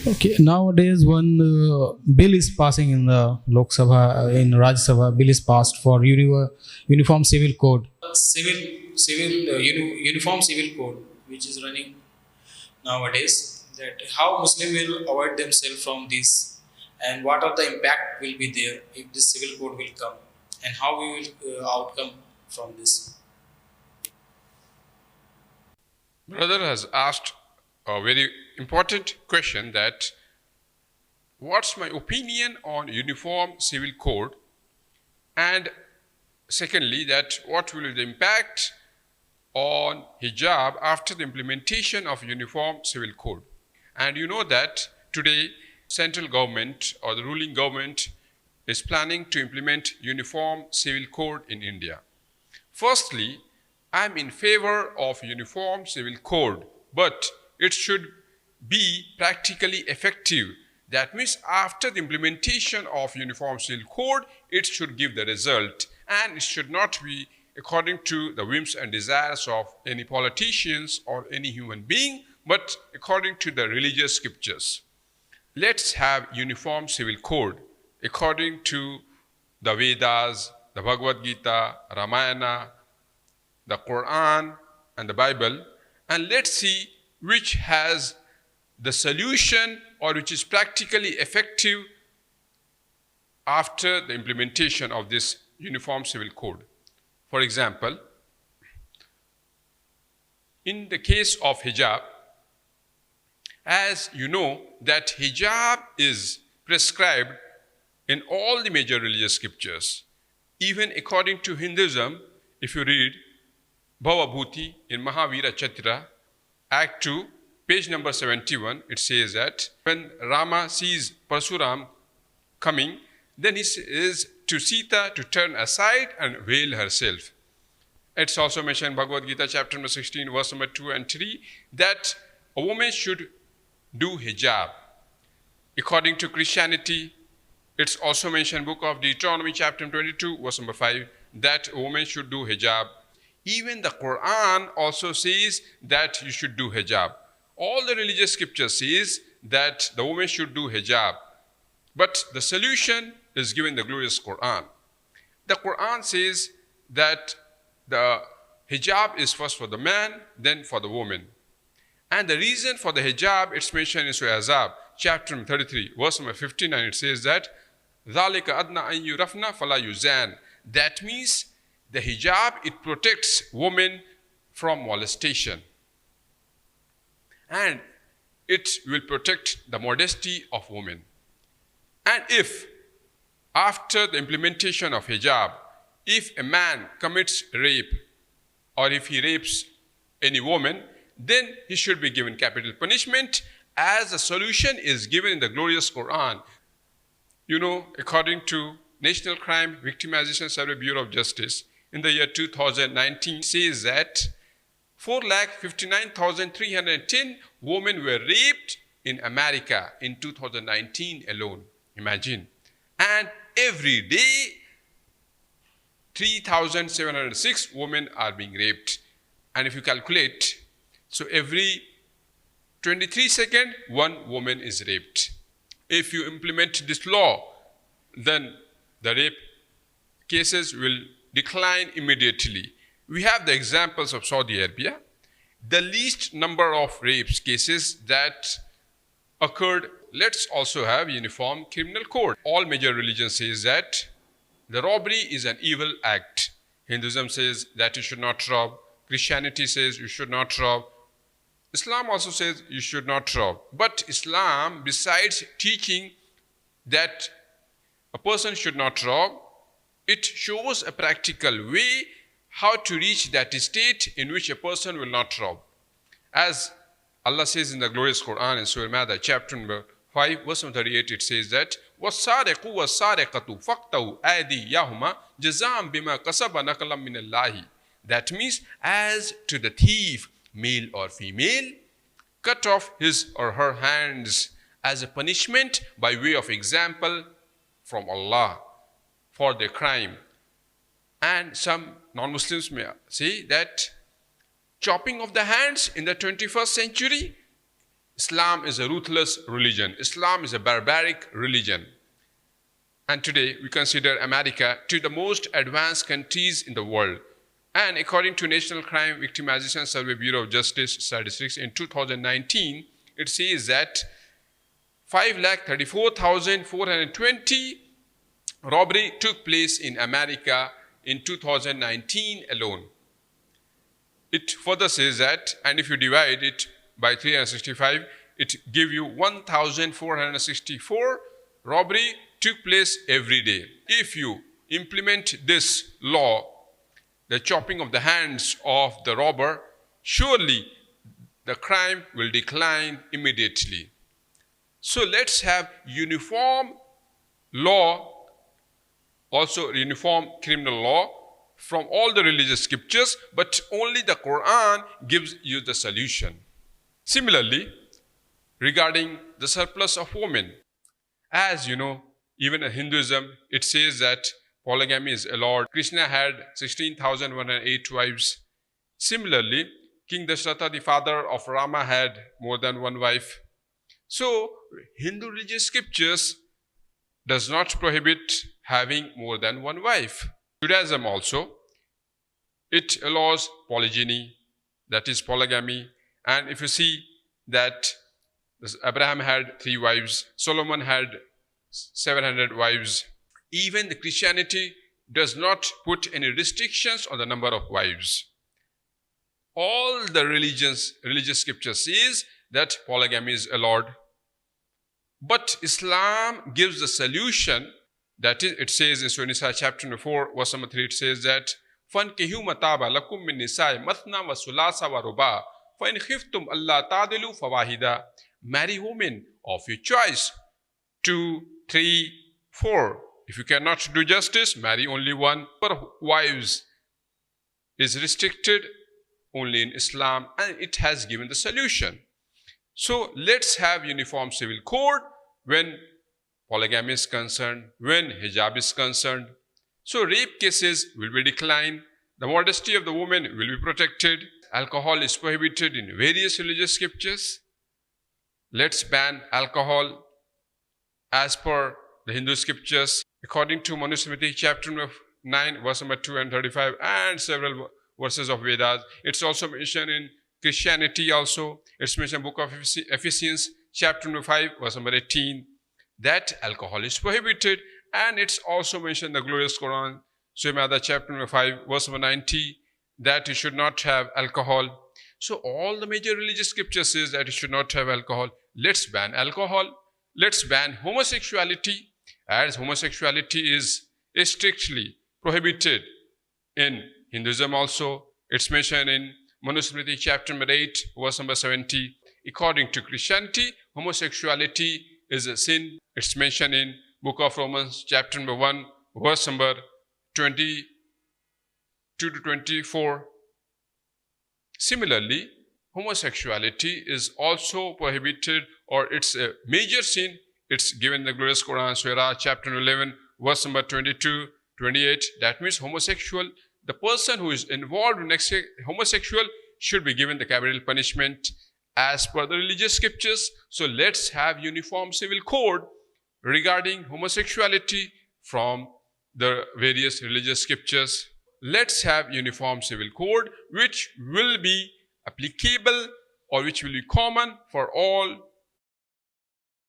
Okay, nowadays one bill is passing in the Lok Sabha, in Rajya Sabha, bill is passed for uniform civil code. Uniform civil code, which is running nowadays. That how Muslim will avoid themselves from this, and what are the impact will be there if this civil code will come, and how we will outcome from this. Brother has asked a very important question, that what's my opinion on uniform civil code, and secondly, that what will be the impact on hijab after the implementation of uniform civil code. And you know that today central government or the ruling government is planning to implement uniform civil code in India. Firstly, I am in favor of uniform civil code, but it should be practically effective. That means after the implementation of uniform civil code, it should give the result, and it should not be according to the whims and desires of any politicians or any human being, but according to the religious scriptures. Let's have uniform civil code according to the Vedas, the Bhagavad Gita, Ramayana, the Quran and the Bible, and let's see which has the solution or which is practically effective after the implementation of this uniform civil code. For example, in the case of hijab, as you know that hijab is prescribed in all the major religious scriptures. Even according to Hinduism, if you read Bhavabhuti in Mahavira Chitra, Act 2, page number 71, it says that when Rama sees Parsuram coming, then he says to Sita to turn aside and veil herself. It's also mentioned in Bhagavad Gita chapter number 16, verse number 2 and 3, that a woman should do hijab. According to Christianity, it's also mentioned in book of Deuteronomy chapter 22, verse number 5, that a woman should do hijab. Even the Quran also says that you should do hijab. All the religious scriptures says that the woman should do hijab. But the solution is given in the glorious Quran. The Quran says that the hijab is first for the man, then for the woman. And the reason for the hijab, it's mentioned in Surah Azab, chapter 33, verse number 59, it says that ذَلِكَ أَدْنَا أَن يُرَفْنَا فَلَا يُزَانَ. That means the hijab, it protects women from molestation. And it will protect the modesty of women. And if, after the implementation of hijab, if a man commits rape, or if he rapes any woman, then he should be given capital punishment, as a solution is given in the glorious Quran. You know, according to National Crime Victimization Survey Bureau of Justice, in the year 2019, says that 4,59,310 women were raped in America in 2019 alone. Imagine. And every day, 3,706 women are being raped. And if you calculate, so every 23 seconds, one woman is raped. If you implement this law, then the rape cases will decline immediately. We have the examples of Saudi Arabia. The least number of rapes cases that occurred. Let's also have uniform criminal code. All major religions says that the robbery is an evil act. Hinduism says that you should not rob. Christianity says you should not rob. Islam also says you should not rob. But Islam, besides teaching that a person should not rob, it shows a practical way how to reach that state in which a person will not rob. As Allah says in the glorious Quran in Surah Maida, chapter number 5, verse 38, it says that وَالسَّارِقُ وَالسَّارِقَةُ فَقْطَعُوا أَيْدِيَهُمَا جَزَاءً بِمَا كَسَبَا نَكَالًا مِنَ اللَّهِ. That means, as to the thief, male or female, cut off his or her hands as a punishment by way of example from Allah for their crime. And some non-Muslims may say that chopping of the hands in the 21st century Islam is a ruthless religion. Islam is a barbaric religion. And today we consider America to the most advanced countries in the world. And according to National Crime Victimization Survey Bureau of Justice Statistics in 2019, it says that 5,34,420 robbery took place in America in 2019 alone. It further says that, and if you divide it by 365, it gives you 1,464 robbery took place every day. If you implement this law, the chopping of the hands of the robber, surely the crime will decline immediately. So let's have uniform law, also uniform criminal law from all the religious scriptures, but only the Quran gives you the solution. Similarly, regarding the surplus of women, as you know, even in Hinduism, it says that polygamy is allowed. Krishna had 16,108 wives. Similarly, King Dasharatha, the father of Rama, had more than one wife. So, Hindu religious scriptures does not prohibit having more than one wife. Judaism also, it allows polygyny, that is polygamy. And if you see that Abraham had 3 wives, Solomon had 700 wives. Even the Christianity does not put any restrictions on the number of wives. All the religious scriptures says that polygamy is allowed. But Islam gives the solution. That is, it says in Surah Nisa chapter number 4, verse number 3, it says that فَانْكِحُوا مَطَابَ لَكُمْ مِنْ نِسَاءِ مَثْنَى وَثُلَاثَ وَرُبَاعَ فَإِنْ خِفْتُمْ أَلَّا تَعْدِلُوا فَوَاحِدًا. Marry women of your choice, 2, 3, 4. If you cannot do justice, marry only one. But wives is restricted only in Islam, and it has given the solution. So let's have uniform civil code when polygamy is concerned, when hijab is concerned. So rape cases will be declined. The modesty of the woman will be protected. Alcohol is prohibited in various religious scriptures. Let's ban alcohol as per the Hindu scriptures. According to Manusmriti chapter 9, verse number 2 and 35, and several verses of Vedas. It's also mentioned in Christianity also. It's mentioned in book of Ephesians chapter number 5, verse number 18, that alcohol is prohibited. And it's also mentioned in the glorious Quran, Surah chapter number 5, verse number 90, that you should not have alcohol. So all the major religious scriptures says that you should not have alcohol. Let's ban alcohol. Let's ban homosexuality, as homosexuality is strictly prohibited in Hinduism also. It's mentioned in Manusmriti chapter number 8, verse number 70. According to Christianity, homosexuality is a sin. It's mentioned in book of Romans chapter number 1, verse number 22 to 24. Similarly, homosexuality is also prohibited, or it's a major sin. It's given in the glorious Quran, Surah chapter 11, verse number 22, 28. That means homosexual, the person who is involved in homosexual should be given the capital punishment as per the religious scriptures. So let's have uniform civil code regarding homosexuality from the various religious scriptures. Let's have uniform civil code which will be applicable or which will be common for all